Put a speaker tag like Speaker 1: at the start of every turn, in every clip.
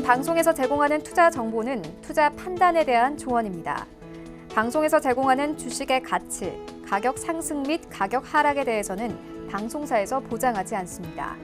Speaker 1: 방송에서 제공하는 투자 정보는 투자 판단에 대한 조언입니다. 방송에서 제공하는 주식의 가치, 가격 상승 및 가격 하락에 대해서는 방송사에서 보장하지 않습니다.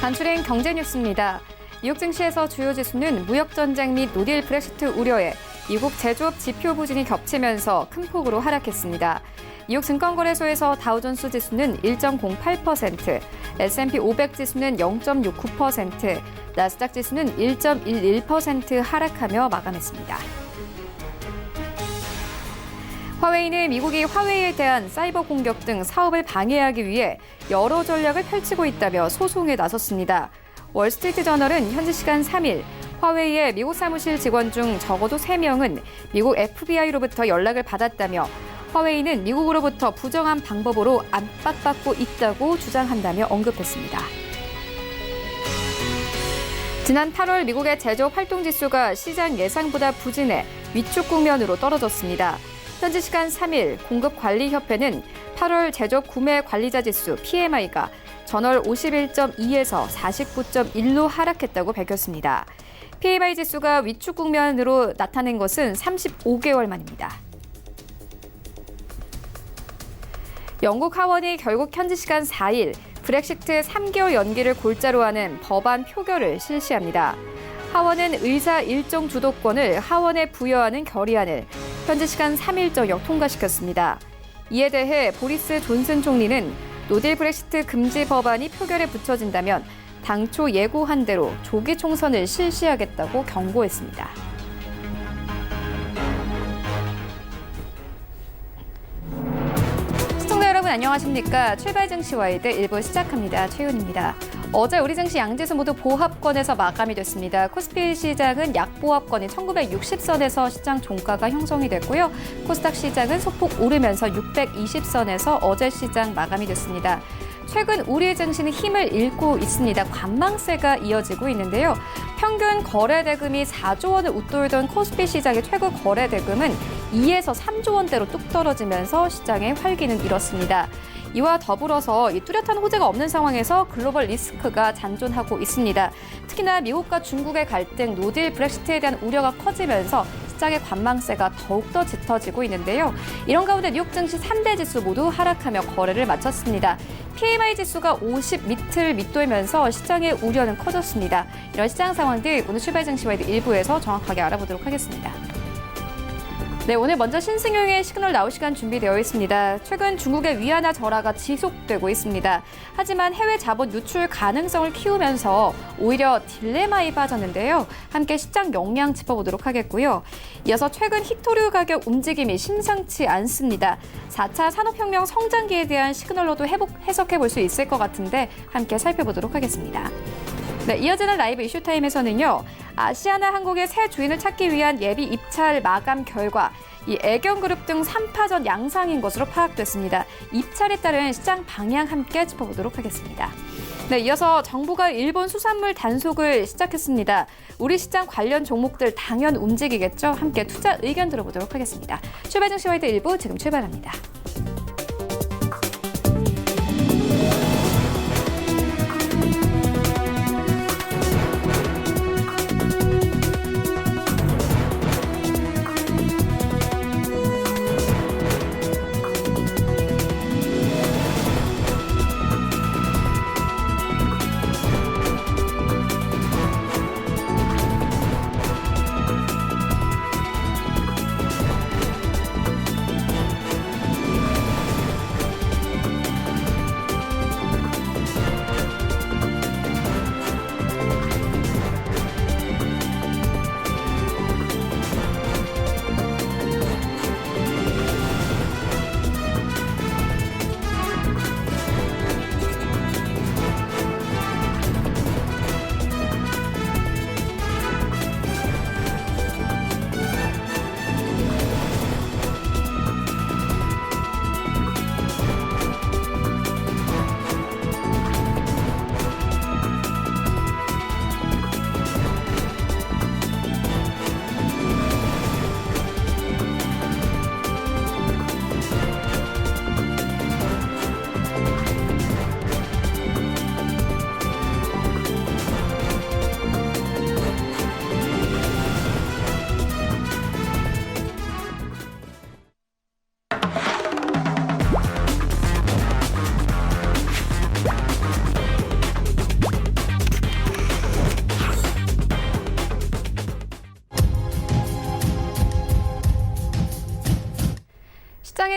Speaker 1: 간추린 경제 뉴스입니다. 미국 증시에서 주요 지수는 무역전쟁 및 노딜 브렉시트 우려에 미국 제조업 지표 부진이 겹치면서 큰 폭으로 하락했습니다. 미국 증권거래소에서 다우존스 지수는 1.08%, S&P 500 지수는 0.69%, 나스닥 지수는 1.11% 하락하며 마감했습니다. 화웨이는 미국이 화웨이에 대한 사이버 공격 등 사업을 방해하기 위해 여러 전략을 펼치고 있다며 소송에 나섰습니다. 월스트리트 저널은 현지 시간 3일 화웨이의 미국 사무실 직원 중 적어도 3명은 미국 FBI로부터 연락을 받았다며 화웨이는 미국으로부터 부정한 방법으로 압박받고 있다고 주장한다며 언급했습니다. 지난 8월 미국의 제조업 활동 지수가 시장 예상보다 부진해 위축 국면으로 떨어졌습니다. 현지 시간 3일 공급관리협회는 8월 제조업 구매 관리자 지수 PMI가 전월 51.2에서 49.1로 하락했다고 밝혔습니다. PMI 지수가 위축 국면으로 나타낸 것은 35개월 만입니다. 영국 하원이 결국 현지 시간 4일 브렉시트 3개월 연기를 골자로 하는 법안 표결을 실시합니다. 하원은 의사 일정 주도권을 하원에 부여하는 결의안을 현지 시간 3일 저녁 통과시켰습니다. 이에 대해 보리스 존슨 총리는 노딜 브렉시트 금지 법안이 표결에 붙여진다면 당초 예고한 대로 조기 총선을 실시하겠다고 경고했습니다. 시청자 여러분 안녕하십니까? 출발 증시 와이드 1부 시작합니다. 최윤입니다. 어제 우리 증시 양지수 모두 보합권에서 마감이 됐습니다. 코스피 시장은 약보합권인 1960선에서 시장 종가가 형성이 됐고요. 코스닥 시장은 소폭 오르면서 620선에서 어제 시장 마감이 됐습니다. 최근 우리 증시는 힘을 잃고 있습니다. 관망세가 이어지고 있는데요. 평균 거래 대금이 4조 원을 웃돌던 코스피 시장의 최고 거래 대금은 2에서 3조 원대로 뚝 떨어지면서 시장의 활기는 잃었습니다. 이와 더불어서 이 뚜렷한 호재가 없는 상황에서 글로벌 리스크가 잔존하고 있습니다. 특히나 미국과 중국의 갈등, 노딜 브렉시트에 대한 우려가 커지면서 시장의 관망세가 더욱더 짙어지고 있는데요. 이런 가운데 뉴욕 증시 3대 지수 모두 하락하며 거래를 마쳤습니다. PMI 지수가 50 밑을 밑돌면서 시장의 우려는 커졌습니다. 이런 시장 상황들 오늘 출발 증시 와이드 1부에서 정확하게 알아보도록 하겠습니다. 네, 오늘 먼저 신승용의 시그널 나올 시간 준비되어 있습니다. 최근 중국의 위안화 절하가 지속되고 있습니다. 하지만 해외 자본 유출 가능성을 키우면서 오히려 딜레마에 빠졌는데요. 함께 시장 영향 짚어보도록 하겠고요. 이어서 최근 히토류 가격 움직임이 심상치 않습니다. 4차 산업혁명 성장기에 대한 시그널로도 해석해 볼 수 있을 것 같은데 함께 살펴보도록 하겠습니다. 네, 이어지는 라이브 이슈타임에서는요. 아시아나 항공의 새 주인을 찾기 위한 예비 입찰 마감 결과 이 애경그룹 등 3파전 양상인 것으로 파악됐습니다. 입찰에 따른 시장 방향 함께 짚어보도록 하겠습니다. 네, 이어서 정부가 일본 수산물 단속을 시작했습니다. 우리 시장 관련 종목들 당연 움직이겠죠. 함께 투자 의견 들어보도록 하겠습니다. 출발 증시 와이드 1부 지금 출발합니다.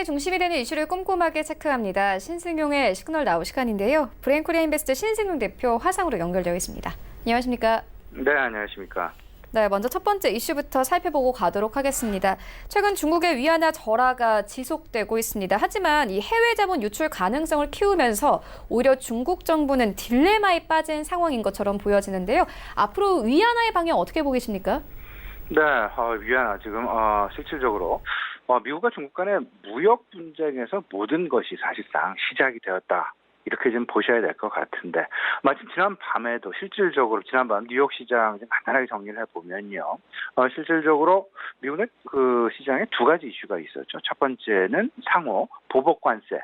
Speaker 1: 시장의 중심이 되는 이슈를 꼼꼼하게 체크합니다. 신승용의 시그널 나우 시간인데요. 브레인코리아 인베스트 신승용 대표 화상으로 연결되어 있습니다. 안녕하십니까?
Speaker 2: 네, 안녕하십니까?
Speaker 1: 네, 먼저 첫 번째 이슈부터 살펴보고 가도록 하겠습니다. 최근 중국의 위안화 절하가 지속되고 있습니다. 하지만 이 해외 자본 유출 가능성을 키우면서 오히려 중국 정부는 딜레마에 빠진 상황인 것처럼 보여지는데요. 앞으로 위안화의 방향 어떻게 보고 계십니까?
Speaker 2: 네, 위안화 지금 실질적으로 미국과 중국 간의 무역 분쟁에서 모든 것이 사실상 시작이 되었다. 이렇게 좀 보셔야 될 것 같은데, 마침 지난 밤에도 실질적으로 지난밤 뉴욕 시장 좀 간단하게 정리를 해보면요, 실질적으로 미국의 그 시장에 두 가지 이슈가 있었죠. 첫 번째는 상호 보복 관세,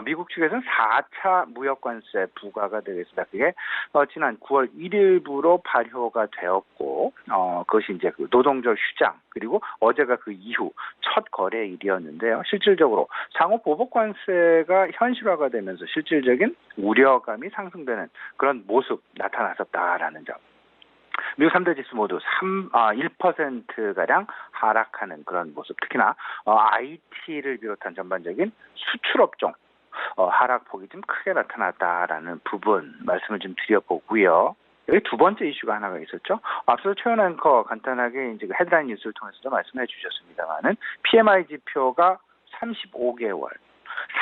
Speaker 2: 미국 측에서는 4차 무역 관세 부과가 되겠습니다. 그게 지난 9월 1일부로 발효가 되었고, 그것이 이제 그 노동절 휴장 그리고 어제가 그 이후 첫 거래일이었는데요. 실질적으로 상호 보복 관세가 현실화가 되면서 실질적인 우려감이 상승되는 그런 모습 나타났었다라는 점. 미국 3대 지수 모두 1%가량 하락하는 그런 모습. 특히나 IT를 비롯한 전반적인 수출업종 하락폭이 좀 크게 나타났다라는 부분 말씀을 좀 드려보고요. 여기 두 번째 이슈가 하나가 있었죠. 앞서 최현 앵커 간단하게 이제 헤드라인 뉴스를 통해서도 말씀해 주셨습니다만은 PMI 지표가 35개월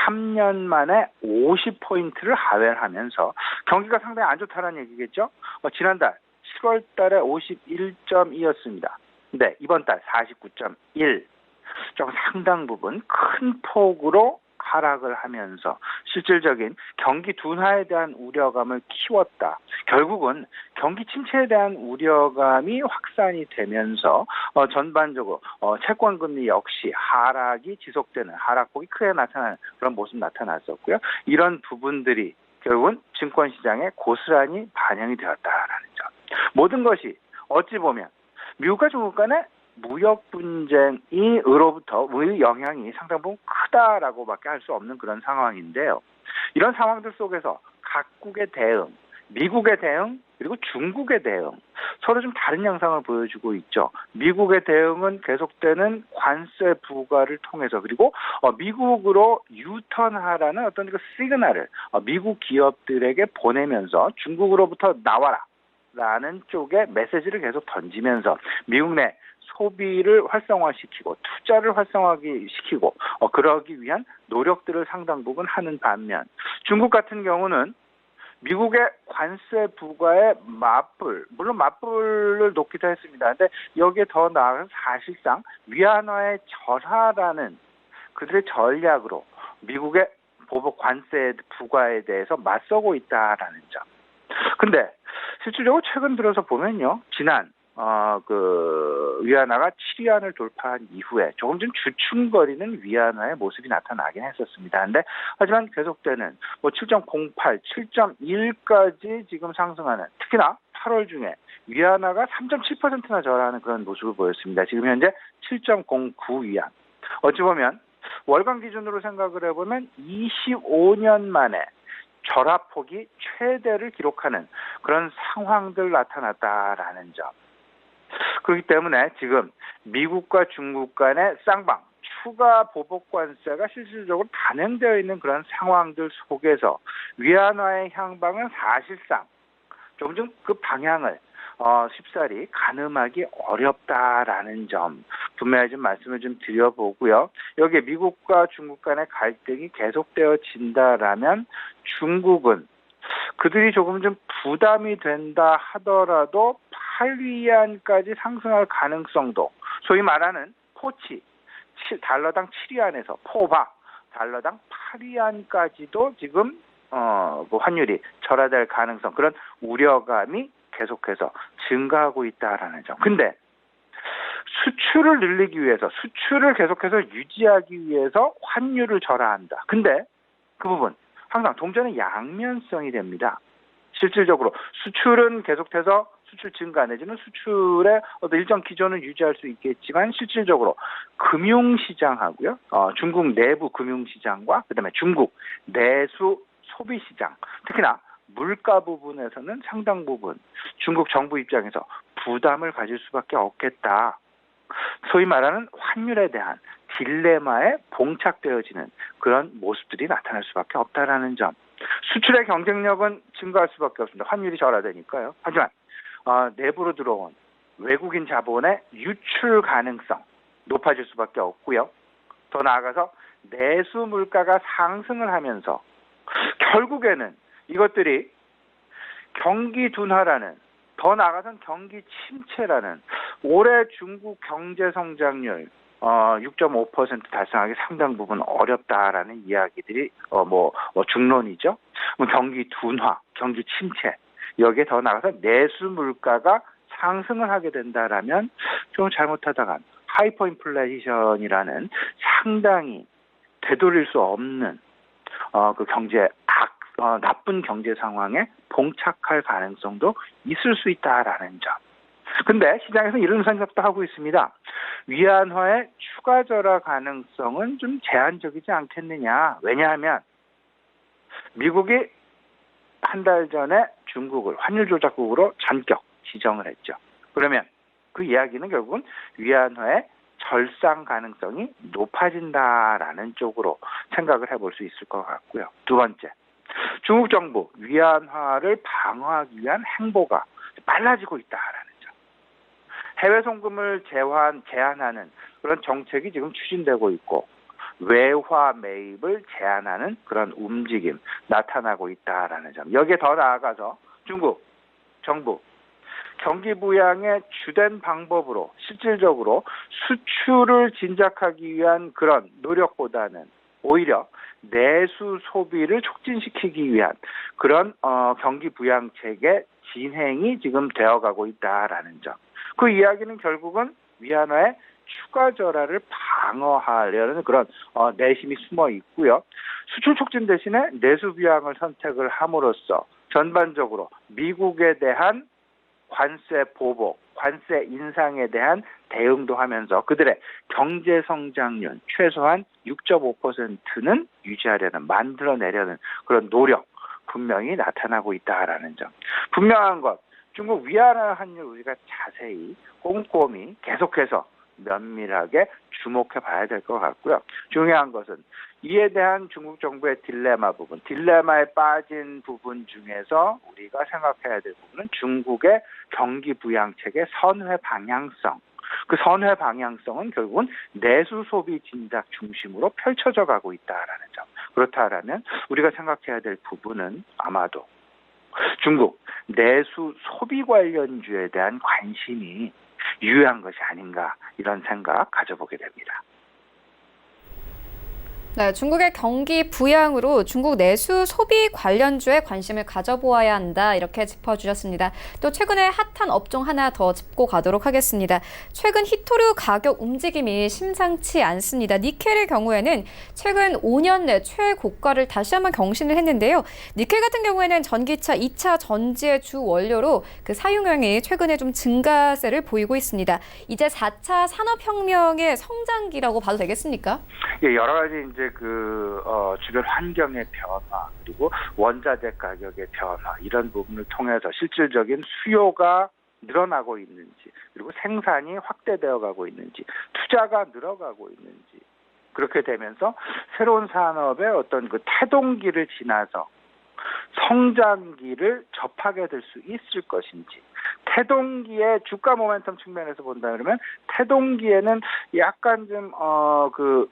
Speaker 2: 3년 만에 50포인트를 하회하면서 경기가 상당히 안 좋다는 얘기겠죠. 지난달 7월 달에 51.2였습니다. 근데 이번 달 49.1. 좀 상당 부분 큰 폭으로 하락을 하면서 실질적인 경기 둔화에 대한 우려감을 키웠다. 결국은 경기 침체에 대한 우려감이 확산이 되면서 전반적으로 채권 금리 역시 하락이 지속되는 하락폭이 크게 나타나는 그런 모습 나타났었고요. 이런 부분들이 결국은 증권 시장에 고스란히 반영이 되었다라는 점. 모든 것이 어찌 보면 미국과 중국 간의 무역 분쟁으로부터 영향이 상당 부분 크다라고밖에 할 수 없는 그런 상황인데요. 이런 상황들 속에서 각국의 대응, 미국의 대응, 그리고 중국의 대응 서로 좀 다른 양상을 보여주고 있죠. 미국의 대응은 계속되는 관세 부과를 통해서 그리고 미국으로 유턴하라는 어떤 그 시그널을 미국 기업들에게 보내면서 중국으로부터 나와라라는 쪽에 메시지를 계속 던지면서 미국 내 소비를 활성화시키고 투자를 활성화시키고 그러기 위한 노력들을 상당 부분 하는 반면 중국 같은 경우는 미국의 관세 부과에 물론 맞불을 놓기도 했습니다. 근데 여기에 더 나아가서 사실상 위안화의 절하라는 그들의 전략으로 미국의 보복 관세 부과에 대해서 맞서고 있다라는 점. 근데 실질적으로 최근 들어서 보면요, 지난 그 위안화가 7위안을 돌파한 이후에 조금 좀 주춤거리는 위안화의 모습이 나타나긴 했었습니다. 근데 하지만 계속되는 7.08, 7.1까지 지금 상승하는, 특히나 8월 중에 위안화가 3.7%나 절하하는 그런 모습을 보였습니다. 지금 현재 7.09 위안. 어찌 보면 월간 기준으로 생각을 해보면 25년 만에 절하폭이 최대를 기록하는 그런 상황들 나타났다라는 점. 그렇기 때문에 지금 미국과 중국 간의 쌍방 추가 보복 관세가 실질적으로 단행되어 있는 그런 상황들 속에서 위안화의 향방은 사실상 조금 그 방향을 쉽사리 가늠하기 어렵다라는 점 분명히 좀 말씀을 좀 드려보고요. 여기에 미국과 중국 간의 갈등이 계속되어진다라면 중국은 그들이 조금 좀 부담이 된다 하더라도 8위안까지 상승할 가능성도, 소위 말하는 포치, 달러당 7위안에서 포바, 달러당 8위안까지도 지금 그 환율이 절하될 가능성, 그런 우려감이 계속해서 증가하고 있다라는 점. 근데 수출을 늘리기 위해서, 수출을 계속해서 유지하기 위해서 환율을 절하한다. 근데 그 부분 항상 동전의 양면성이 됩니다. 실질적으로 수출은 계속해서 수출 증가 내지는 수출의 어떤 일정 기조는 유지할 수 있겠지만 실질적으로 금융시장하고요, 중국 내부 금융시장과 그다음에 중국 내수 소비시장, 특히나 물가 부분에서는 상당 부분 중국 정부 입장에서 부담을 가질 수밖에 없겠다. 소위 말하는 환율에 대한 딜레마에 봉착되어지는 그런 모습들이 나타날 수밖에 없다라는 점. 수출의 경쟁력은 증가할 수밖에 없습니다. 환율이 절하되니까요. 하지만 내부로 들어온 외국인 자본의 유출 가능성 높아질 수밖에 없고요. 더 나아가서 내수 물가가 상승을 하면서 결국에는 이것들이 경기 둔화라는, 더 나아가서는 경기 침체라는, 올해 중국 경제 성장률 6.5% 달성하기 상당 부분 어렵다라는 이야기들이 중론이죠. 경기 둔화, 경기 침체, 여기에 더 나아가서 내수 물가가 상승을 하게 된다라면 좀 잘못하다간 하이퍼 인플레이션이라는 상당히 되돌릴 수 없는 그 나쁜 경제 상황에 봉착할 가능성도 있을 수 있다라는 점. 근데 시장에서 이런 생각도 하고 있습니다. 위안화의 추가 절하 가능성은 좀 제한적이지 않겠느냐. 왜냐하면 미국이 한 달 전에 중국을 환율 조작국으로 전격 지정을 했죠. 그러면 그 이야기는 결국은 위안화의 절상 가능성이 높아진다라는 쪽으로 생각을 해볼 수 있을 것 같고요. 두 번째, 중국 정부 위안화를 방어하기 위한 행보가 빨라지고 있다라는 점. 해외 송금을 제한하는 그런 정책이 지금 추진되고 있고, 외화 매입을 제한하는 그런 움직임 나타나고 있다라는 점. 여기에 더 나아가서 중국 정부 경기 부양의 주된 방법으로 실질적으로 수출을 진작하기 위한 그런 노력보다는 오히려 내수 소비를 촉진시키기 위한 그런 경기 부양책의 진행이 지금 되어가고 있다라는 점. 그 이야기는 결국은 위안화의 추가 절하를 방어하려는 그런 내심이 숨어 있고요. 수출 촉진 대신에 내수 부양을 선택을 함으로써 전반적으로 미국에 대한 관세 보복, 관세 인상에 대한 대응도 하면서 그들의 경제 성장률 최소한 6.5%는 유지하려는, 만들어내려는 그런 노력 분명히 나타나고 있다라는 점. 분명한 것, 중국 위안화 환율 우리가 자세히 꼼꼼히 계속해서 면밀하게 주목해 봐야 될 것 같고요. 중요한 것은 이에 대한 중국 정부의 딜레마 부분, 딜레마에 빠진 부분 중에서 우리가 생각해야 될 부분은 중국의 경기 부양책의 선회 방향성. 그 선회 방향성은 결국은 내수 소비 진작 중심으로 펼쳐져 가고 있다라는 점. 그렇다라면 우리가 생각해야 될 부분은 아마도 중국 내수 소비 관련주에 대한 관심이 유효한 것이 아닌가, 이런 생각 가져보게 됩니다.
Speaker 1: 네, 중국의 경기 부양으로 중국 내수 소비 관련주에 관심을 가져보아야 한다, 이렇게 짚어주셨습니다. 또 최근에 핫한 업종 하나 더 짚고 가도록 하겠습니다. 최근 히토류 가격 움직임이 심상치 않습니다. 니켈의 경우에는 최근 5년 내 최고가를 다시 한번 경신을 했는데요. 니켈 같은 경우에는 전기차, 2차 전지의 주 원료로 그 사용량이 최근에 좀 증가세를 보이고 있습니다. 이제 4차 산업혁명의 성장기라고 봐도 되겠습니까?
Speaker 2: 예, 여러 가지 이제 주변 환경의 변화, 그리고 원자재 가격의 변화, 이런 부분을 통해서 실질적인 수요가 늘어나고 있는지, 그리고 생산이 확대되어 가고 있는지, 투자가 늘어가고 있는지, 그렇게 되면서 새로운 산업의 어떤 그 태동기를 지나서 성장기를 접하게 될 수 있을 것인지, 태동기의 주가 모멘텀 측면에서 본다 그러면 태동기에는 약간 좀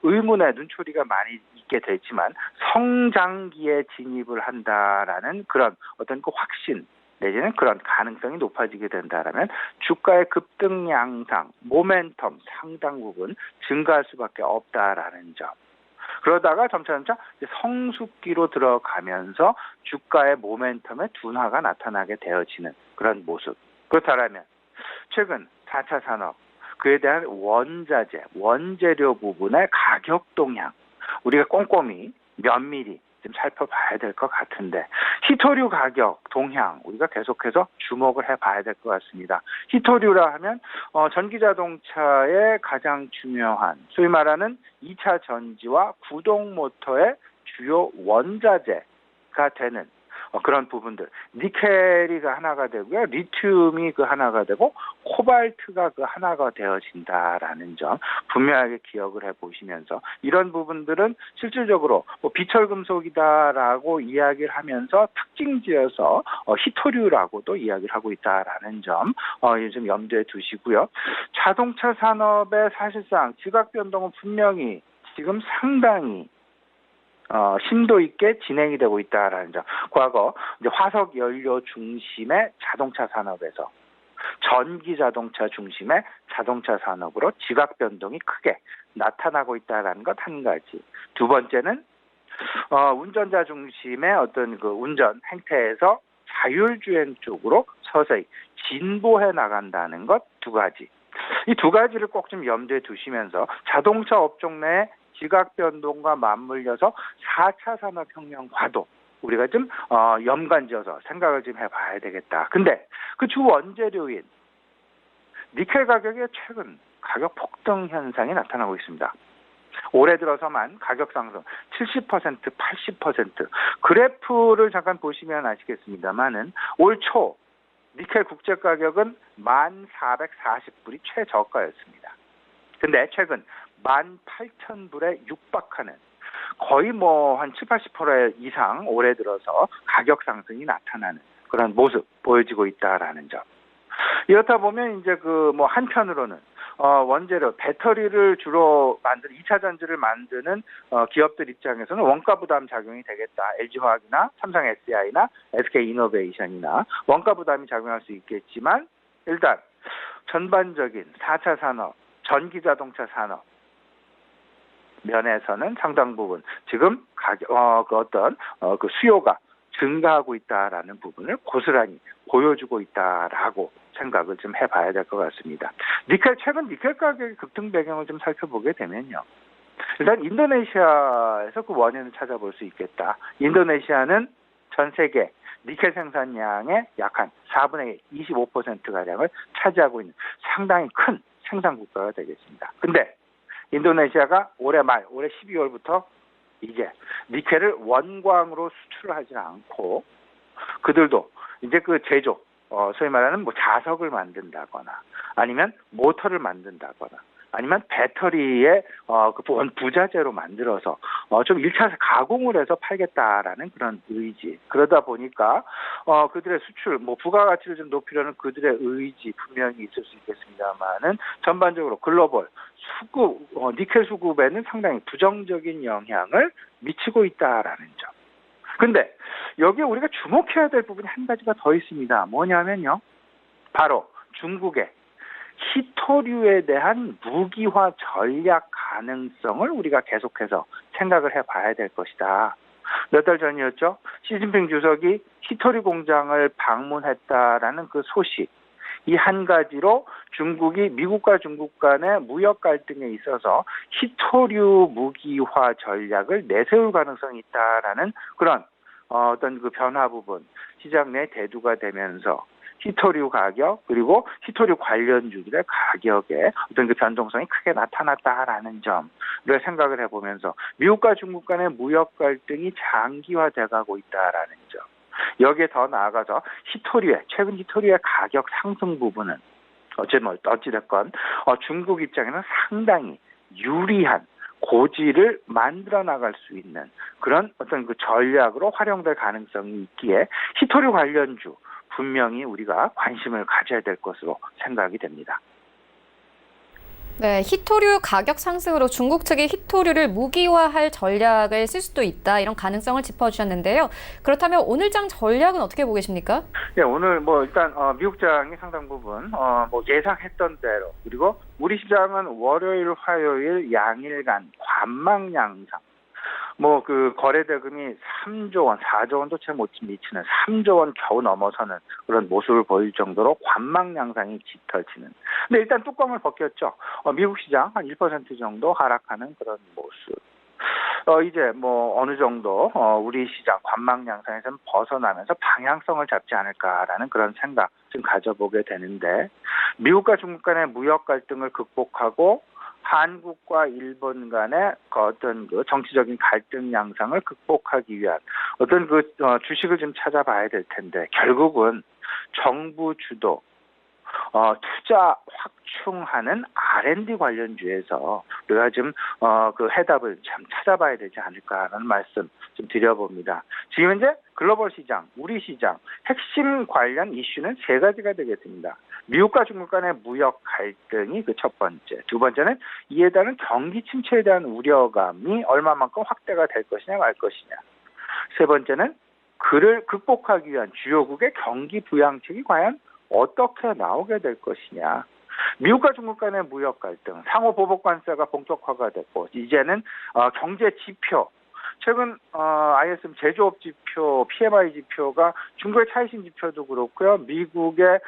Speaker 2: 의문의 눈초리가 많이 있게 되지만 성장기에 진입을 한다라는 그런 어떤 그 확신 내지는 그런 가능성이 높아지게 된다라면 주가의 급등 양상, 모멘텀 상당 부분 증가할 수밖에 없다라는 점. 그러다가 점차 성숙기로 들어가면서 주가의 모멘텀의 둔화가 나타나게 되어지는 그런 모습. 그렇다면 최근 4차 산업, 그에 대한 원자재, 원재료 부분의 가격 동향, 우리가 꼼꼼히 면밀히 좀 살펴봐야 될 것 같은데, 히토류 가격 동향 우리가 계속해서 주목을 해봐야 될 것 같습니다. 히토류라 하면 전기자동차의 가장 중요한 소위 말하는 2차 전지와 구동 모터의 주요 원자재가 되는 그런 부분들. 니켈이 그 하나가 되고요. 리튬이 그 하나가 되고 코발트가 그 하나가 되어진다라는 점 분명하게 기억을 해보시면서 이런 부분들은 실질적으로 뭐 비철금속이다라고 이야기를 하면서 특징지어서 희토류라고도 이야기를 하고 있다라는 점 좀 염두에 두시고요. 자동차 산업의 사실상 지각 변동은 분명히 지금 상당히 심도 있게 진행이 되고 있다라는 점. 과거 이제 화석 연료 중심의 자동차 산업에서 전기 자동차 중심의 자동차 산업으로 지각 변동이 크게 나타나고 있다라는 것 한 가지. 두 번째는 운전자 중심의 어떤 그 운전 행태에서 자율주행 쪽으로 서서히 진보해 나간다는 것 두 가지. 이 두 가지를 꼭 좀 염두에 두시면서 자동차 업종 내 지각 변동과 맞물려서 4차 산업혁명과도 우리가 좀 연관지어서 생각을 좀 해봐야 되겠다. 근데 그 주 원재료인 니켈 가격의 최근 가격 폭등 현상이 나타나고 있습니다. 올해 들어서만 가격 상승 70%, 80%. 그래프를 잠깐 보시면 아시겠습니다만은 올 초 니켈 국제 가격은 1,440불이 최저가였습니다. 근데 최근 18,000불에 육박하는 거의 뭐 한 70-80% 이상 올해 들어서 가격 상승이 나타나는 그런 모습 보여지고 있다라는 점. 이렇다 보면 이제 그 뭐 한편으로는 원재료 배터리를 주로 만드는 2차 전지를 만드는 기업들 입장에서는 원가 부담 작용이 되겠다. LG화학이나 삼성 SDI나 SK이노베이션이나 원가 부담이 작용할 수 있겠지만 일단 전반적인 4차 산업, 전기 자동차 산업 면에서는 상당 부분 지금 그 수요가 증가하고 있다라는 부분을 고스란히 보여주고 있다라고 생각을 좀 해봐야 될 것 같습니다. 최근 니켈 가격의 급등 배경을 좀 살펴보게 되면요. 일단 인도네시아에서 그 원인을 찾아볼 수 있겠다. 인도네시아는 전 세계 니켈 생산량의 약 한 4분의 25%가량을 차지하고 있는 상당히 큰 생산 국가가 되겠습니다. 근데 인도네시아가 올해 12월부터 이제 니켈을 원광으로 수출을 하지 않고 그들도 이제 그 제조, 소위 말하는 뭐 자석을 만든다거나 아니면 모터를 만든다거나 아니면 배터리의 그 부자재로 만들어서 좀 1차 가공을 해서 팔겠다라는 그런 의지. 그러다 보니까 그들의 수출, 뭐 부가가치를 좀 높이려는 그들의 의지 분명히 있을 수 있겠습니다만은 전반적으로 글로벌 수급, 니켈 수급에는 상당히 부정적인 영향을 미치고 있다라는 점. 근데 여기에 우리가 주목해야 될 부분이 한 가지가 더 있습니다. 뭐냐면요. 바로 중국의 희토류에 대한 무기화 전략 가능성을 우리가 계속해서 생각을 해봐야 될 것이다. 몇 달 전이었죠. 시진핑 주석이 희토류 공장을 방문했다라는 그 소식. 이 한 가지로 중국이 미국과 중국 간의 무역 갈등에 있어서 희토류 무기화 전략을 내세울 가능성이 있다라는 그런 어떤 그 변화 부분 시장 내 대두가 되면서 희토류 가격 그리고 희토류 관련주들의 가격에 어떤 그 변동성이 크게 나타났다라는 점을 생각을 해보면서 미국과 중국 간의 무역 갈등이 장기화돼가고 있다라는 점. 여기에 더 나아가서 최근 희토류의 가격 상승 부분은 어찌됐건 중국 입장에는 상당히 유리한 고지를 만들어 나갈 수 있는 그런 어떤 그 전략으로 활용될 가능성이 있기에 희토류 관련주 분명히 우리가 관심을 가져야 될 것으로 생각이 됩니다.
Speaker 1: 네, 희토류 가격 상승으로 중국 측이 희토류를 무기화할 전략을 쓸 수도 있다. 이런 가능성을 짚어주셨는데요. 그렇다면 오늘장 전략은 어떻게 보고 계십니까?
Speaker 2: 네, 오늘 일단 미국장이 상당 부분 예상했던 대로 그리고 우리 시장은 월요일, 화요일 양일간 관망 양상. 그 거래 대금이 3조 원, 4조 원도 채 못 미치는 3조 원 겨우 넘어서는 그런 모습을 보일 정도로 관망 양상이 짙어지는. 근데 일단 뚜껑을 벗겼죠. 미국 시장 한 1% 정도 하락하는 그런 모습. 이제 어느 정도 우리 시장 관망 양상에서는 벗어나면서 방향성을 잡지 않을까라는 그런 생각 좀 가져보게 되는데 미국과 중국 간의 무역 갈등을 극복하고 한국과 일본 간의 어떤 그 정치적인 갈등 양상을 극복하기 위한 어떤 주식을 좀 찾아봐야 될 텐데 결국은 정부 주도 투자 확충하는 R&D 관련주에서 우리가 좀 해답을 참 찾아봐야 되지 않을까라는 말씀 좀 드려봅니다. 지금 현재 글로벌 시장, 우리 시장 핵심 관련 이슈는 세 가지가 되겠습니다. 미국과 중국 간의 무역 갈등이 그 첫 번째, 두 번째는 이에 따른 경기 침체에 대한 우려감이 얼마만큼 확대가 될 것이냐 말 것이냐, 세 번째는 그를 극복하기 위한 주요국의 경기 부양책이 과연 어떻게 나오게 될 것이냐. 미국과 중국 간의 무역 갈등, 상호 보복 관세가 본격화가 됐고 이제는 경제 지표, 최근 ISM 제조업 지표, PMI 지표가 중국의 차이신 지표도 그렇고요. 미국의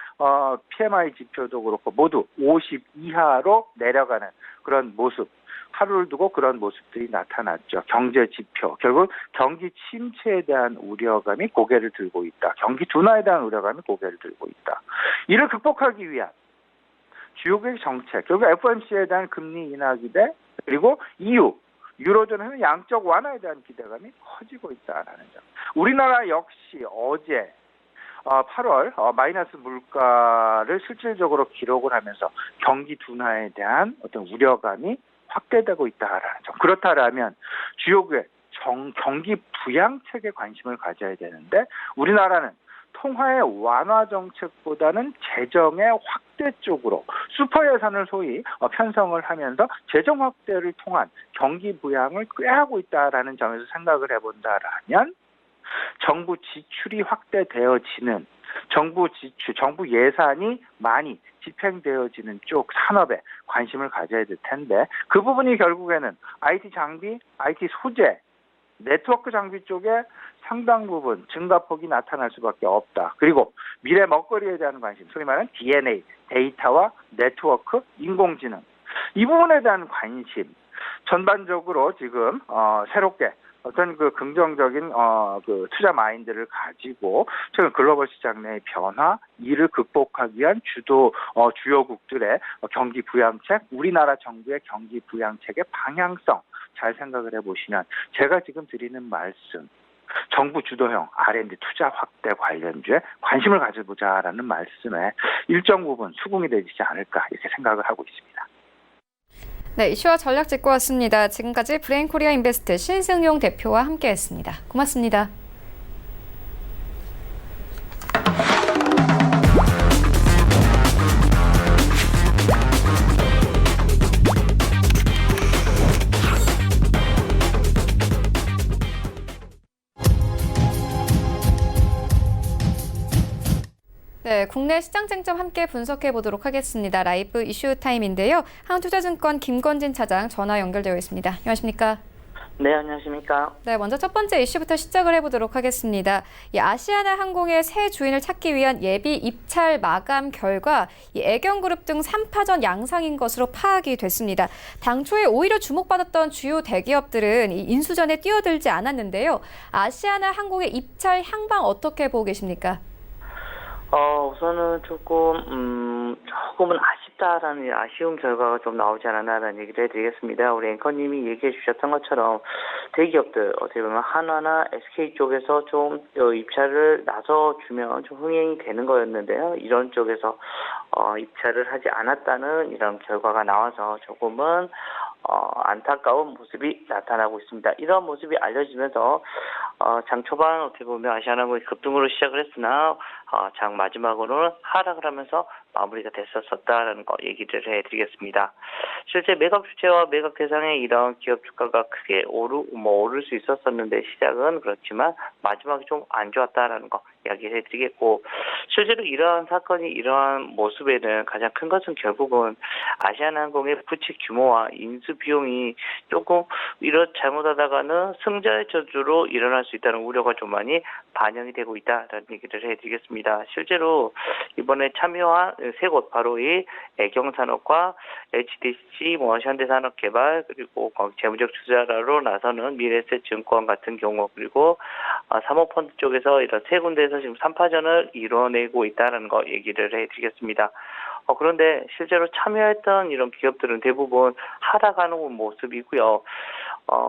Speaker 2: PMI 지표도 그렇고 모두 50 이하로 내려가는 그런 모습. 하루를 두고 그런 모습들이 나타났죠. 경제 지표, 결국 경기 침체에 대한 우려감이 고개를 들고 있다. 경기 둔화에 대한 우려감이 고개를 들고 있다. 이를 극복하기 위한 주요국의 정책, 결국 FOMC에 대한 금리 인하 기대, 그리고 EU, 유로존에는 양적 완화에 대한 기대감이 커지고 있다라는 점. 우리나라 역시 어제 8월 마이너스 물가를 실질적으로 기록을 하면서 경기 둔화에 대한 어떤 우려감이 확대되고 있다라는 점. 그렇다면 주요국의 경기 부양책에 관심을 가져야 되는데 우리나라는 통화의 완화 정책보다는 재정의 확대 쪽으로 슈퍼 예산을 소위 편성을 하면서 재정 확대를 통한 경기 부양을 꾀하고 있다라는 점에서 생각을 해본다라면 정부 지출이 확대되어지는 정부 예산이 많이 집행되어지는 쪽 산업에 관심을 가져야 될 텐데 그 부분이 결국에는 IT 장비, IT 소재, 네트워크 장비 쪽에 상당 부분 증가폭이 나타날 수밖에 없다. 그리고 미래 먹거리에 대한 관심, 소위 말하는 DNA, 데이터와 네트워크, 인공지능 이 부분에 대한 관심 전반적으로 지금 새롭게 어떤 긍정적인 투자 마인드를 가지고 최근 글로벌 시장 내의 변화, 이를 극복하기 위한 주요국들의 경기 부양책, 우리나라 정부의 경기 부양책의 방향성 잘 생각을 해보시면 제가 지금 드리는 말씀, 정부 주도형 R&D 투자 확대 관련주에 관심을 가져보자라는 말씀에 일정 부분 수긍이 되지 않을까 이렇게 생각을 하고 있습니다.
Speaker 1: 네, 이슈와 전략 짚고 왔습니다. 지금까지 브레인코리아 인베스트 신승용 대표와 함께했습니다. 고맙습니다. 네, 국내 시장 쟁점 함께 분석해 보도록 하겠습니다. 라이브 이슈 타임인데요. 한투자증권 김건진 차장 전화 연결되어 있습니다. 안녕하십니까?
Speaker 3: 네, 안녕하십니까?
Speaker 1: 네, 먼저 첫 번째 이슈부터 시작을 해보도록 하겠습니다. 이 아시아나 항공의 새 주인을 찾기 위한 예비 입찰 마감 결과 이 애경그룹 등 3파전 양상인 것으로 파악이 됐습니다. 당초에 오히려 주목받았던 주요 대기업들은 이 인수전에 뛰어들지 않았는데요. 아시아나 항공의 입찰 향방 어떻게 보고 계십니까?
Speaker 3: 우선은 조금은 아쉽다라는 아쉬운 결과가 좀 나오지 않았나라는 얘기를 해드리겠습니다. 우리 앵커님이 얘기해 주셨던 것처럼 대기업들, 어떻게 보면 한화나 SK 쪽에서 좀 입찰을 나서주면 좀 흥행이 되는 거였는데요. 이런 쪽에서 입찰을 하지 않았다는 이런 결과가 나와서 조금은 안타까운 모습이 나타나고 있습니다. 이런 모습이 알려지면서 장 초반 어떻게 보면 아시아나항공이 급등으로 시작을 했으나 장 마지막으로는 하락을 하면서 마무리가 됐었다라는 거 얘기를 해드리겠습니다. 실제 매각 주체와 매각 대상의 이런 기업 주가가 크게 오를 수 있었었는데 시작은 그렇지만 마지막이 좀 안 좋았다라는 거 이야기를 해드리겠고, 실제로 이러한 사건이 이러한 모습에는 가장 큰 것은 결국은 아시아나항공의 부채 규모와 인수 비용이 조금 잘못하다가는 승자의 저주로 일어날 수 있다는 우려가 좀 많이 반영이 되고 있다라는 얘기를 해드리겠습니다. 실제로 이번에 참여한 세 곳, 바로 이 애경산업과 HDC, 현대산업개발, 그리고 재무적 투자로 나서는 미래에셋증권 같은 경우, 그리고 사모펀드 쪽에서 이런 세 군데에서 지금 3파전을 이뤄내고 있다는 거 얘기를 해드리겠습니다. 그런데 실제로 참여했던 이런 기업들은 대부분 하락하는 모습이고요.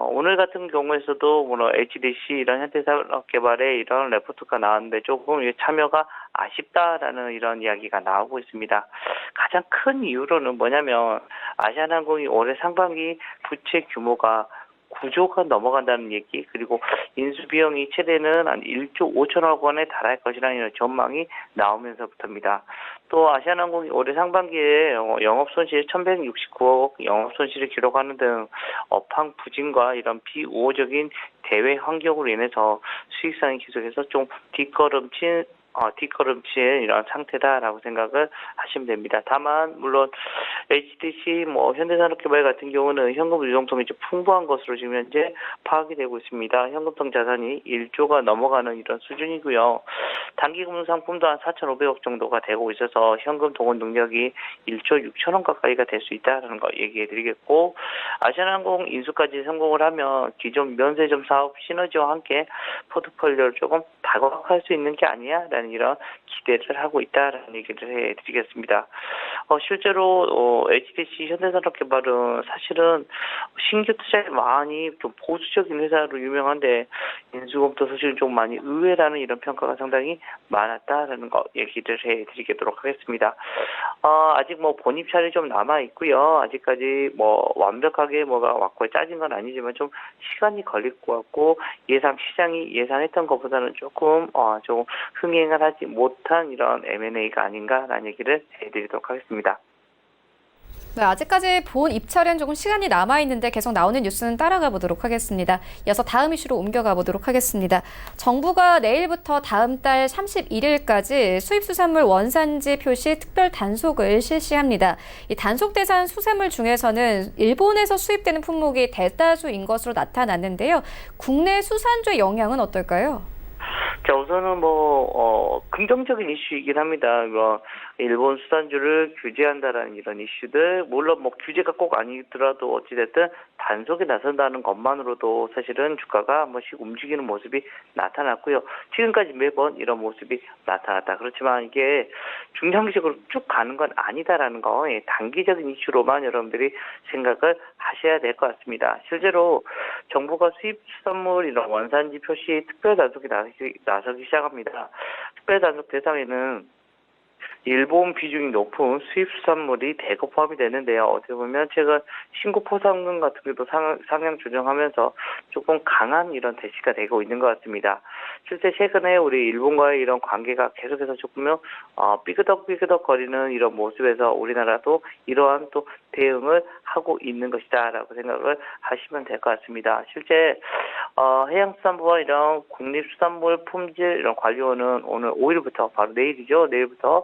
Speaker 3: 오늘 같은 경우에서도 HDC 이런 현대산업개발의 이런 레포트가 나왔는데 조금 참여가 아쉽다라는 이런 이야기가 나오고 있습니다. 가장 큰 이유로는 뭐냐면 아시아나항공이 올해 상반기 부채 규모가 9조가 넘어간다는 얘기, 그리고 인수 비용이 최대는 한 1조 5천억 원에 달할 것이라는 전망이 나오면서부터입니다. 또 아시아나항공이 올해 상반기에 영업손실 1,169억 영업손실을 기록하는 등 업황 부진과 이런 비우호적인 대외 환경으로 인해서 수익성이 계속해서 좀 뒷걸음친 이런 상태다라고 생각을 하시면 됩니다. 다만 물론 HDC 현대산업개발 같은 경우는 현금 유동성이 좀 풍부한 것으로 지금 현재 파악이 되고 있습니다. 현금성 자산이 1조가 넘어가는 이런 수준이고요. 단기 금융 상품도 한 4,500억 정도가 되고 있어서 현금 동원 능력이 1조 6천억 가까이가 될 수 있다라는 거 얘기해 드리겠고, 아시아나항공 인수까지 성공을 하면 기존 면세점 사업 시너지와 함께 포트폴리오를 조금 다각화할 수 있는 게 아니야 라는 이런 기대를 하고 있다라는 얘기를 해드리겠습니다. 실제로 HDC 현대산업개발은 사실은 신규 투자에 많이 좀 보수적인 회사로 유명한데 인수검토 소식은 좀 많이 의외라는 이런 평가가 상당히 많았다라는 거 얘기를 해드리도록 하겠습니다. 아직 본입 차례 좀 남아 있고요. 아직까지 완벽하게 뭐가 왔고 짜진 건 아니지만 좀 시간이 걸릴 것 같고, 시장이 예상했던 것보다는 조금 흥행을 하지 못한 이런 M&A가 아닌가라는 얘기를 해드리도록 하겠습니다.
Speaker 1: 네, 아직까지 본 입찰엔 조금 시간이 남아있는데 계속 나오는 뉴스는 따라가 보도록 하겠습니다. 이어서 다음 이슈로 옮겨가 보도록 하겠습니다. 정부가 내일부터 다음 달 31일까지 수입수산물 원산지 표시 특별 단속을 실시합니다. 이 단속 대상 수산물 중에서는 일본에서 수입되는 품목이 대다수인 것으로 나타났는데요. 국내 수산주의 영향은 어떨까요?
Speaker 3: 자, 우선은 긍정적인 이슈이긴 합니다. 일본 수산주를 규제한다라는 이런 이슈들, 물론 규제가 꼭 아니더라도 어찌됐든 단속에 나선다는 것만으로도 사실은 주가가 한 번씩 움직이는 모습이 나타났고요. 지금까지 매번 이런 모습이 나타났다. 그렇지만 이게 중장기적으로 쭉 가는 건 아니다라는 거, 단기적인 이슈로만 여러분들이 생각을 하셔야 될 것 같습니다. 실제로 정부가 수입수산물 이런 원산지 표시 특별 단속에 나서기 시작합니다. 특별 단속 대상에는 일본 비중이 높은 수입수산물이 대거 포함이 되는데요. 어떻게 보면 최근 신고 포상금 같은 것도 상향 조정하면서 조금 강한 이런 대시가 되고 있는 것 같습니다. 실제 최근에 우리 일본과의 이런 관계가 계속해서 조금 삐그덕 거리는 이런 모습에서 우리나라도 이러한 또 대응을 하고 있는 것이다라고 생각을 하시면 될 것 같습니다. 실제 해양수산부와 이런 국립수산물 품질 이런 관리원은 오늘 5일부터 바로 내일이죠. 내일부터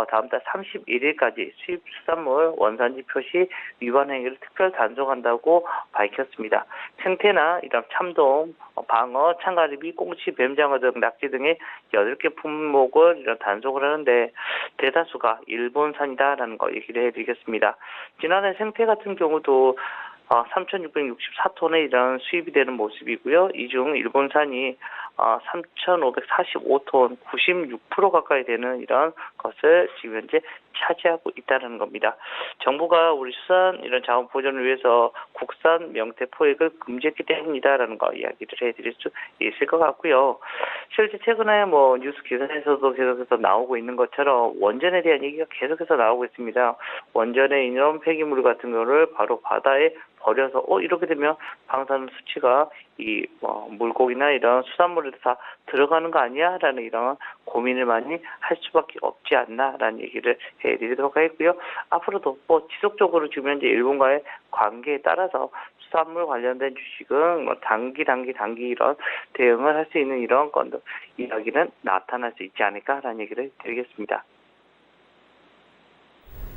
Speaker 3: 다음 달 31일까지 수입수산물 원산지 표시 위반 행위를 특별 단속한다고 밝혔습니다. 생태나 이런 참돔, 방어, 참가리비, 꽁치, 뱀장어 등 낙지 등의 8개 품목을 이런 단속을 하는데 대다수가 일본산이다라는 거 얘기를 해드리겠습니다. 지난해 생태 같은 경우도 3,664톤의 이런 수입이 되는 모습이고요. 이 중 일본산이 3,545톤, 96% 가까이 되는 이런 것을 지금 현재 차지하고 있다는 겁니다. 정부가 우리 수산 이런 자원 보존을 위해서 국산 명태 포획을 금지했기 때문이다라는 거 이야기를 해드릴 수 있을 것 같고요. 실제 최근에 뉴스 기사에서도 계속해서 나오고 있는 것처럼 원전에 대한 얘기가 계속해서 나오고 있습니다. 원전의 이런 폐기물 같은 거를 바로 바다에 버려서 이렇게 되면 방사능 수치가 물고기나 이런 수산물에 다 들어가는 거 아니야? 라는 이런 고민을 많이 할 수밖에 없지 않나라는 얘기를 해드리도록 하겠고요. 앞으로도 지속적으로 지금 현재 일본과의 관계에 따라서 수산물 관련된 주식은 단기 이런 대응을 할 수 있는 이런 건도 이야기는 나타날 수 있지 않을까라는 얘기를 드리겠습니다.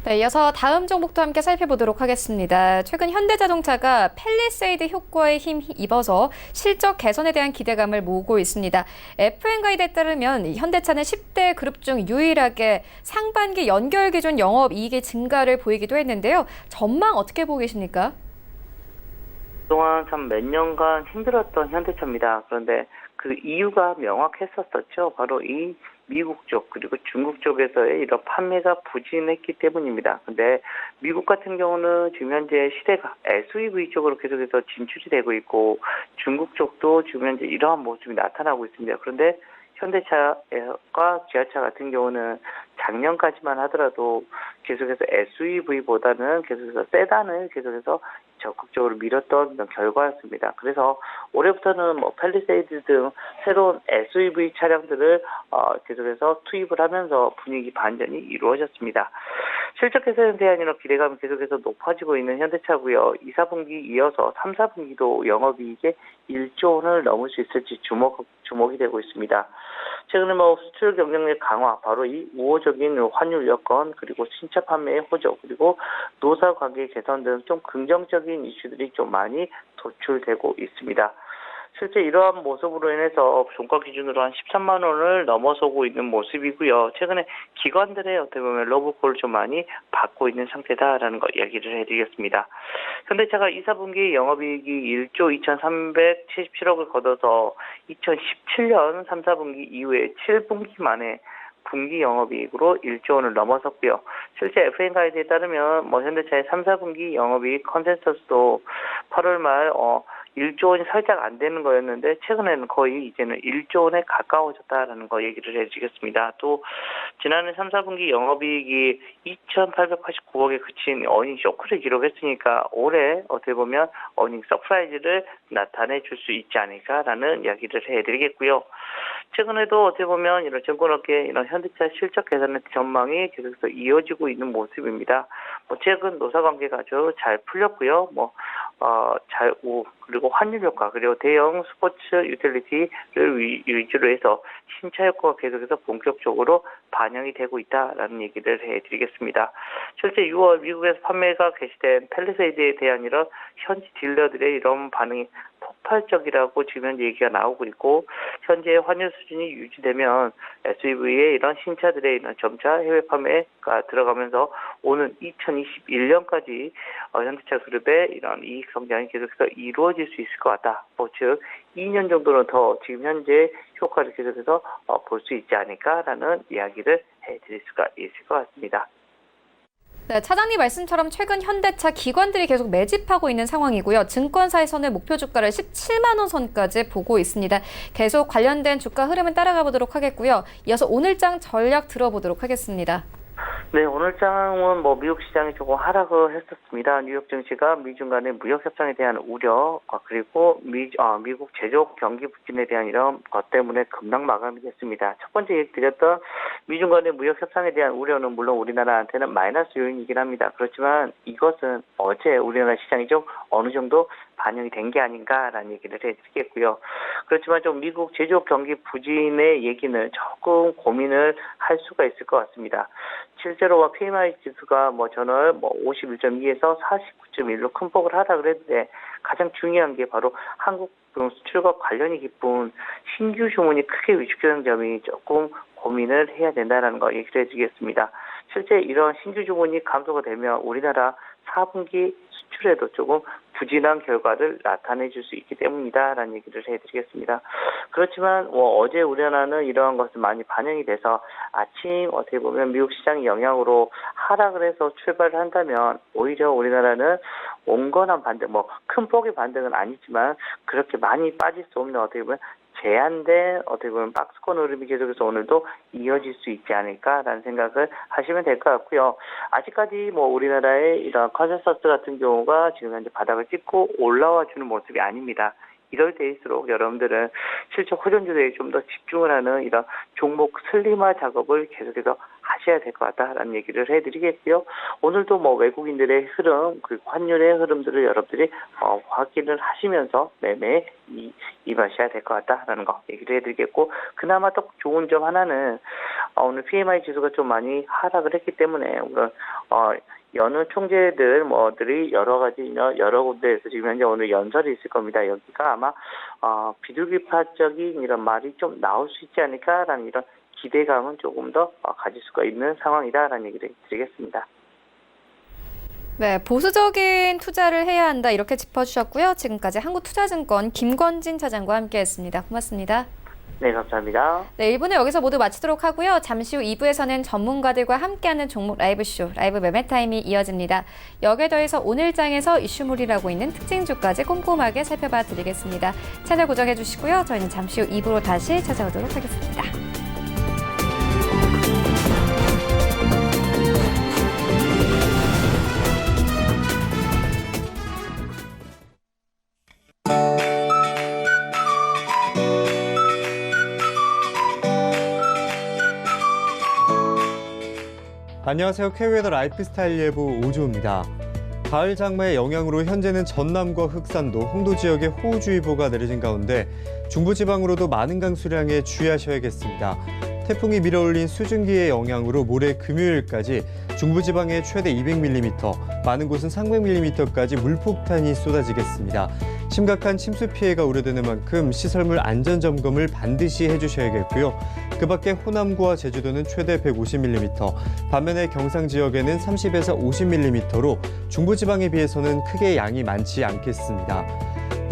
Speaker 1: 네, 이어서 다음 종목도 함께 살펴보도록 하겠습니다. 최근 현대자동차가 팰리세이드 효과에 힘입어서 실적 개선에 대한 기대감을 모으고 있습니다. F&G에 따르면 현대차는 10대 그룹 중 유일하게 상반기 연결 기준 영업이익의 증가를 보이기도 했는데요. 전망 어떻게 보고 계십니까?
Speaker 3: 그동안 참 몇 년간 힘들었던 현대차입니다. 그런데 그 이유가 명확했었죠. 바로 이 미국 쪽 그리고 중국 쪽에서의 이런 판매가 부진했기 때문입니다. 근데 미국 같은 경우는 지금 현재 시대가 SUV 쪽으로 계속해서 진출이 되고 있고 중국 쪽도 지금 현재 이러한 모습이 나타나고 있습니다. 그런데 현대차와 기아차 같은 경우는 작년까지만 하더라도 계속해서 SUV보다는 계속해서 세단을 계속해서 적극적으로 밀었던 결과였습니다. 그래서 올해부터는 뭐 팰리세이드 등 새로운 SUV 차량들을 계속해서 투입을 하면서 분위기 반전이 이루어졌습니다. 실적 개선에 대한 이런 기대감이 계속해서 높아지고 있는 현대차고요. 2, 4분기 이어서 3, 4분기도 영업이익에 1조 원을 넘을 수 있을지 주목이 되고 있습니다. 최근에 뭐 수출 경쟁력 강화, 바로 이 우호적인 환율 여건, 그리고 신차 판매의 호조, 그리고 노사 관계 개선 등 좀 긍정적인 이슈들이 좀 많이 도출되고 있습니다. 실제 이러한 모습으로 인해서 종가 기준으로 한 13만 원을 넘어서고 있는 모습이고요. 최근에 기관들의 어떻게 보면 러브콜을 좀 많이 받고 있는 상태다라는 거 이야기를 해드리겠습니다. 현대차가 2, 4분기 영업이익이 1조 2,377억을 거둬서 2017년 3, 4분기 이후에 7분기 만에 분기 영업이익으로 1조 원을 넘어섰고요. 실제 FA 가이드에 따르면 뭐 현대차의 3, 4분기 영업이익 컨센서스도 8월 말 1조 원이 살짝 안 되는 거였는데 최근에는 거의 이제는 1조 원에 가까워졌다라는 거 얘기를 해주겠습니다. 또 지난해 3, 4분기 영업이익이 2,889억에 그친 어닝 쇼크를 기록했으니까 올해 어떻게 보면 어닝 서프라이즈를 나타내 줄 수 있지 않을까라는 이야기를 해드리겠고요. 최근에도 어떻게 보면 이런 증권업계 이런 현대차 실적 개선의 전망이 계속해서 이어지고 있는 모습입니다. 뭐 최근 노사 관계가 아주 잘 풀렸고요. 그리고 환율 효과, 그리고 대형 스포츠 유틸리티를 위주로 해서 신차 효과가 계속해서 본격적으로 반영이 되고 있다라는 얘기를 해드리겠습니다. 실제 6월 미국에서 판매가 개시된 팰리세이드에 대한 이런 현지 딜러들의 이런 반응이 폭발적이라고 지금 현재 얘기가 나오고 있고, 현재 환율 수준이 유지되면 SUV의 이런 신차들의 이런 점차 해외 판매가 들어가면서 오는 2021년까지 현대차 그룹의 이런 이익 성장이 계속해서 이루어질 수 있을 것 같다. 즉 2년 정도는 더 지금 현재 효과를 계속해서 볼 수 있지 않을까라는 이야기를 해드릴 수가 있을 것 같습니다.
Speaker 1: 네, 차장님 말씀처럼 최근 현대차 기관들이 계속 매집하고 있는 상황이고요. 증권사에서는 목표 주가를 17만 원 선까지 보고 있습니다. 계속 관련된 주가 흐름을 따라가 보도록 하겠고요. 이어서 오늘장 전략 들어보도록 하겠습니다.
Speaker 3: 네, 오늘 장은 미국 시장이 조금 하락을 했었습니다. 뉴욕 증시가 미중 간의 무역 협상에 대한 우려과 그리고 미국 제조업 경기 부진에 대한 이런 것 때문에 급락 마감이 됐습니다. 첫 번째 얘기 드렸던 미중 간의 무역 협상에 대한 우려는 물론 우리나라한테는 마이너스 요인이긴 합니다. 그렇지만 이것은 어제 우리나라 시장이 좀 어느 정도 반영이 된 게 아닌가라는 얘기를 해드리겠고요. 그렇지만 좀 미국 제조업 경기 부진의 얘기는 조금 고민을 할 수가 있을 것 같습니다. 실제로 PMI 지수가 전월 51.2에서 49.1로 큰 폭을 하락을 했는데 가장 중요한 게 바로 한국 수출과 관련이 깊은 신규 주문이 크게 위축되는 점이 조금 고민을 해야 된다는 거 얘기를 해주겠습니다. 실제 이런 신규 주문이 감소가 되면 우리나라 4분기 수출에도 조금 부진한 결과를 나타내줄 수 있기 때문이다라는 얘기를 해드리겠습니다. 그렇지만 어제 우리나라는 이러한 것이 많이 반영이 돼서 아침 어떻게 보면 미국 시장의 영향으로 하락을 해서 출발을 한다면 오히려 우리나라는 온건한 반등, 큰 폭의 반등은 아니지만 그렇게 많이 빠질 수 없는 어떻게 보면 제한된 어떻게 보면 박스권 흐름이 계속해서 오늘도 이어질 수 있지 않을까라는 생각을 하시면 될 것 같고요. 아직까지 우리나라의 이런 컨센서스 같은 경우가 지금 현재 바닥을 찍고 올라와 주는 모습이 아닙니다. 이럴 때일수록 여러분들은 실적 호전주대에 좀 더 집중을 하는 이런 종목 슬림화 작업을 계속해서 하셔야 될 것 같다라는 얘기를 해드리겠고요. 오늘도 외국인들의 흐름, 그리고 환율의 흐름들을 여러분들이 확인을 하시면서 매매에 임하셔야 될 것 같다라는 거 얘기를 해드리겠고, 그나마 또 좋은 점 하나는 오늘 PMI 지수가 좀 많이 하락을 했기 때문에 오늘 여느 총재들이 여러 군데에서 지금 현재 오늘 연설이 있을 겁니다. 여기가 아마 비둘기파적인 이런 말이 좀 나올 수 있지 않을까라는 이런 기대감은 조금 더 가질 수가 있는 상황이다라는 얘기를 드리겠습니다.
Speaker 1: 네, 보수적인 투자를 해야 한다 이렇게 짚어주셨고요. 지금까지 한국투자증권 김권진 차장과 함께했습니다. 고맙습니다.
Speaker 3: 네, 감사합니다.
Speaker 1: 네, 1부는 여기서 모두 마치도록 하고요. 잠시 후 2부에서는 전문가들과 함께하는 종목 라이브쇼, 라이브 매매 타임이 이어집니다. 여기에 더해서 오늘장에서 이슈몰이라고 있는 특징주까지 꼼꼼하게 살펴봐 드리겠습니다. 채널 고정해 주시고요. 저희는 잠시 후 2부로 다시 찾아오도록 하겠습니다.
Speaker 4: 안녕하세요. K웨더 라이프스타일 예보 오주호입니다. 가을 장마의 영향으로 현재는 전남과 흑산도, 홍도 지역에 호우주의보가 내려진 가운데 중부지방으로도 많은 강수량에 주의하셔야겠습니다. 태풍이 밀어올린 수증기의 영향으로 모레 금요일까지 중부지방에 최대 200mm, 많은 곳은 300mm까지 물폭탄이 쏟아지겠습니다. 심각한 침수 피해가 우려되는 만큼 시설물 안전점검을 반드시 해주셔야겠고요. 그 밖에 호남과 제주도는 최대 150mm, 반면에 경상 지역에는 30에서 50mm로 중부지방에 비해서는 크게 양이 많지 않겠습니다.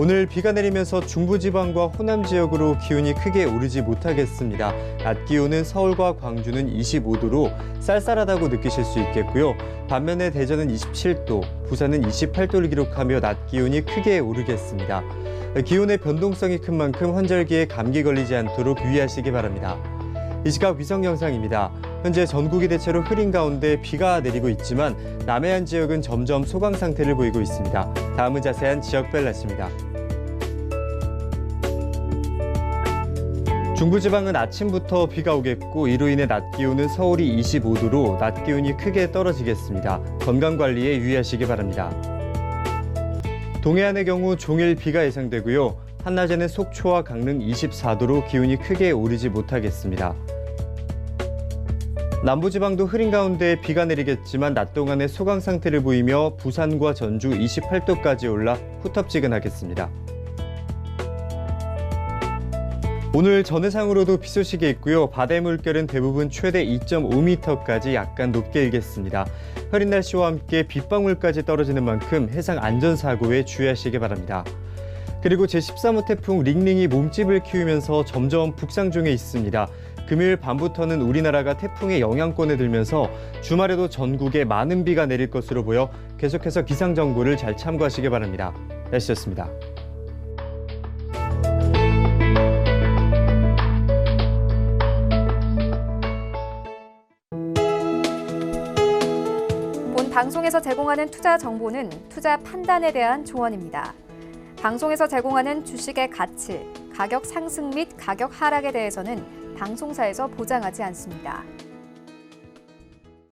Speaker 4: 오늘 비가 내리면서 중부지방과 호남 지역으로 기온이 크게 오르지 못하겠습니다. 낮 기온은 서울과 광주는 25도로 쌀쌀하다고 느끼실 수 있겠고요. 반면에 대전은 27도, 부산은 28도를 기록하며 낮 기온이 크게 오르겠습니다. 기온의 변동성이 큰 만큼 환절기에 감기 걸리지 않도록 유의하시기 바랍니다. 이 시각 위성 영상입니다. 현재 전국이 대체로 흐린 가운데 비가 내리고 있지만 남해안 지역은 점점 소강 상태를 보이고 있습니다. 다음은 자세한 지역별 날씨입니다. 중부지방은 아침부터 비가 오겠고 이로 인해 낮 기온은 서울이 25도로 낮 기온이 크게 떨어지겠습니다. 건강관리에 유의하시기 바랍니다. 동해안의 경우 종일 비가 예상되고요. 한낮에는 속초와 강릉 24도로 기온이 크게 오르지 못하겠습니다. 남부지방도 흐린 가운데 비가 내리겠지만 낮 동안에 소강 상태를 보이며 부산과 전주 28도까지 올라 후텁지근하겠습니다. 오늘 전해상으로도 비 소식이 있고요. 바다의 물결은 대부분 최대 2.5m까지 약간 높게 일겠습니다. 흐린 날씨와 함께 빗방울까지 떨어지는 만큼 해상 안전사고에 주의하시기 바랍니다. 그리고 제13호 태풍 링링이 몸집을 키우면서 점점 북상 중에 있습니다. 금요일 밤부터는 우리나라가 태풍의 영향권에 들면서 주말에도 전국에 많은 비가 내릴 것으로 보여 계속해서 기상정보를 잘 참고하시기 바랍니다. 날씨였습니다.
Speaker 1: 본 방송에서 제공하는 투자 정보는 투자 판단에 대한 조언입니다. 방송에서 제공하는 주식의 가치, 가격 상승 및 가격 하락에 대해서는 방송사에서 보장하지 않습니다.